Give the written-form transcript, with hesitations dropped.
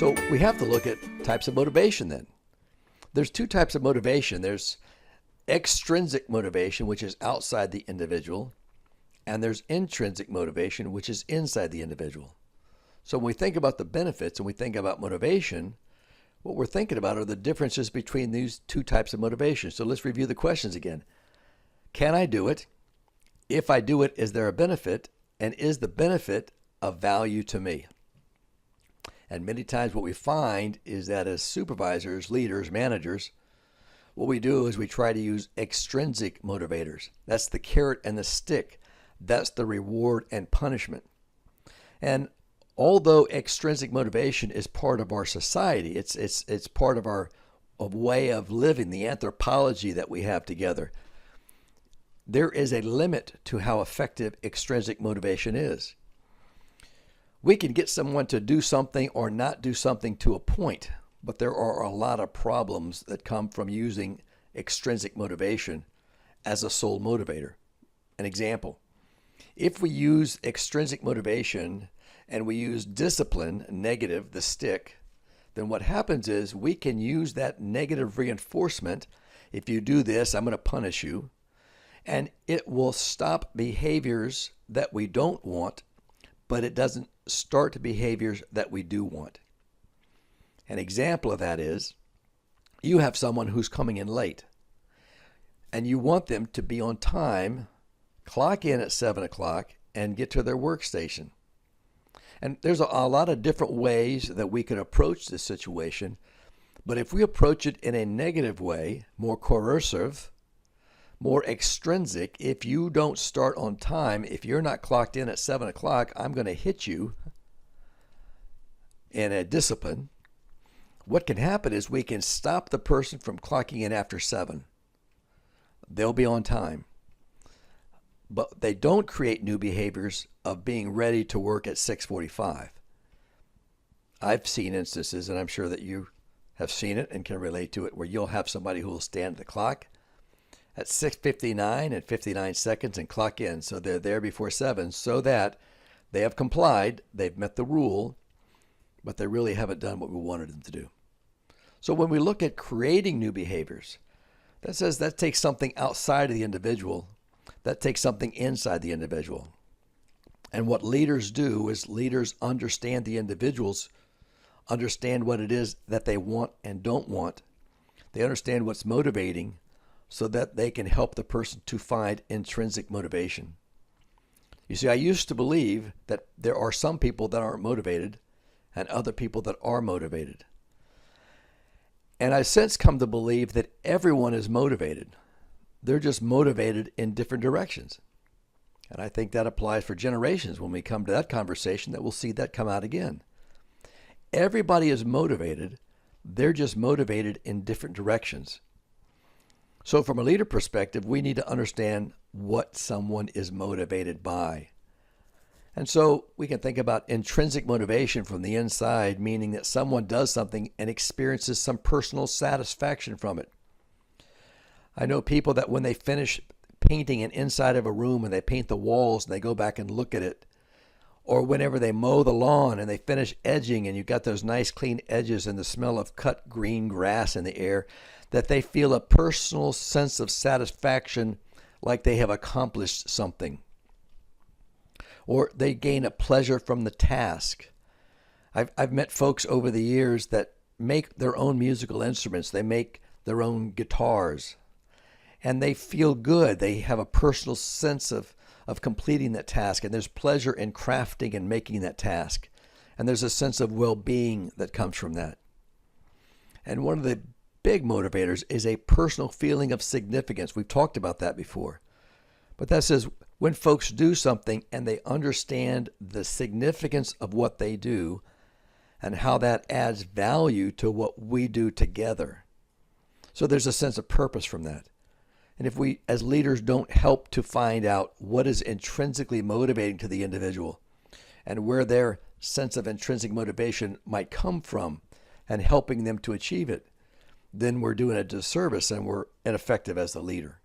So we have to look at types of motivation then. There's two types of motivation. There's extrinsic motivation, which is outside the individual, and there's intrinsic motivation, which is inside the individual. So when we think about the benefits and we think about motivation, what we're thinking about are the differences between these two types of motivation. So let's review the questions again. Can I do it? If I do it, is there a benefit? And is the benefit of value to me? And many times what we find is that as supervisors, leaders, managers, what we do is we try to use extrinsic motivators. That's the carrot and the stick. That's the reward and punishment. And although extrinsic motivation is part of our society, it's part of our way of living, the anthropology that we have together, there is a limit to how effective extrinsic motivation is. We can get someone to do something or not do something to a point, but there are a lot of problems that come from using extrinsic motivation as a sole motivator. An example, if we use extrinsic motivation and we use discipline, negative, the stick, then what happens is we can use that negative reinforcement. If you do this, I'm going to punish you. And it will stop behaviors that we don't want, but it doesn't start behaviors that we do want. An example of that is you have someone who's coming in late and you want them to be on time, clock in at 7 o'clock, and get to their workstation. And there's a lot of different ways that we can approach this situation, but if we approach it in a negative way, more coercive, more extrinsic, if you don't start on time, if you're not clocked in at 7 o'clock, I'm going to hit you in a discipline. What can happen is we can stop the person from clocking in after 7. They'll be on time. But they don't create new behaviors of being ready to work at 6:45. I've seen instances, and I'm sure that you have seen it and can relate to it, where you'll have somebody who will stand at the clock at 6:59 and 59 seconds and clock in. So they're there before 7 so that they have complied, they've met the rule, but they really haven't done what we wanted them to do. So when we look at creating new behaviors, that says that takes something outside of the individual, that takes something inside the individual. And what leaders do is leaders understand the individuals, understand what it is that they want and don't want. They understand what's motivating, so that they can help the person to find intrinsic motivation. You see, I used to believe that there are some people that aren't motivated and other people that are motivated. And I've since come to believe that everyone is motivated. They're just motivated in different directions. And I think that applies for generations. When we come to that conversation, that we'll see that come out again. Everybody is motivated. They're just motivated in different directions. So from a leader perspective, we need to understand what someone is motivated by. And so we can think about intrinsic motivation from the inside, meaning that someone does something and experiences some personal satisfaction from it. I know people that when they finish painting an inside of a room and they paint the walls and they go back and look at it, or whenever they mow the lawn and they finish edging and you've got those nice clean edges and the smell of cut green grass in the air, that they feel a personal sense of satisfaction, like they have accomplished something. Or they gain a pleasure from the task. I've met folks over the years that make their own musical instruments. They make their own guitars. And they feel good. They have a personal sense of completing that task. And there's pleasure in crafting and making that task. And there's a sense of well-being that comes from that. And one of the big motivators is a personal feeling of significance. We've talked about that before. But that says when folks do something and they understand the significance of what they do and how that adds value to what we do together. So there's a sense of purpose from that. And if we as leaders don't help to find out what is intrinsically motivating to the individual and where their sense of intrinsic motivation might come from and helping them to achieve it, then we're doing a disservice and we're ineffective as the leader.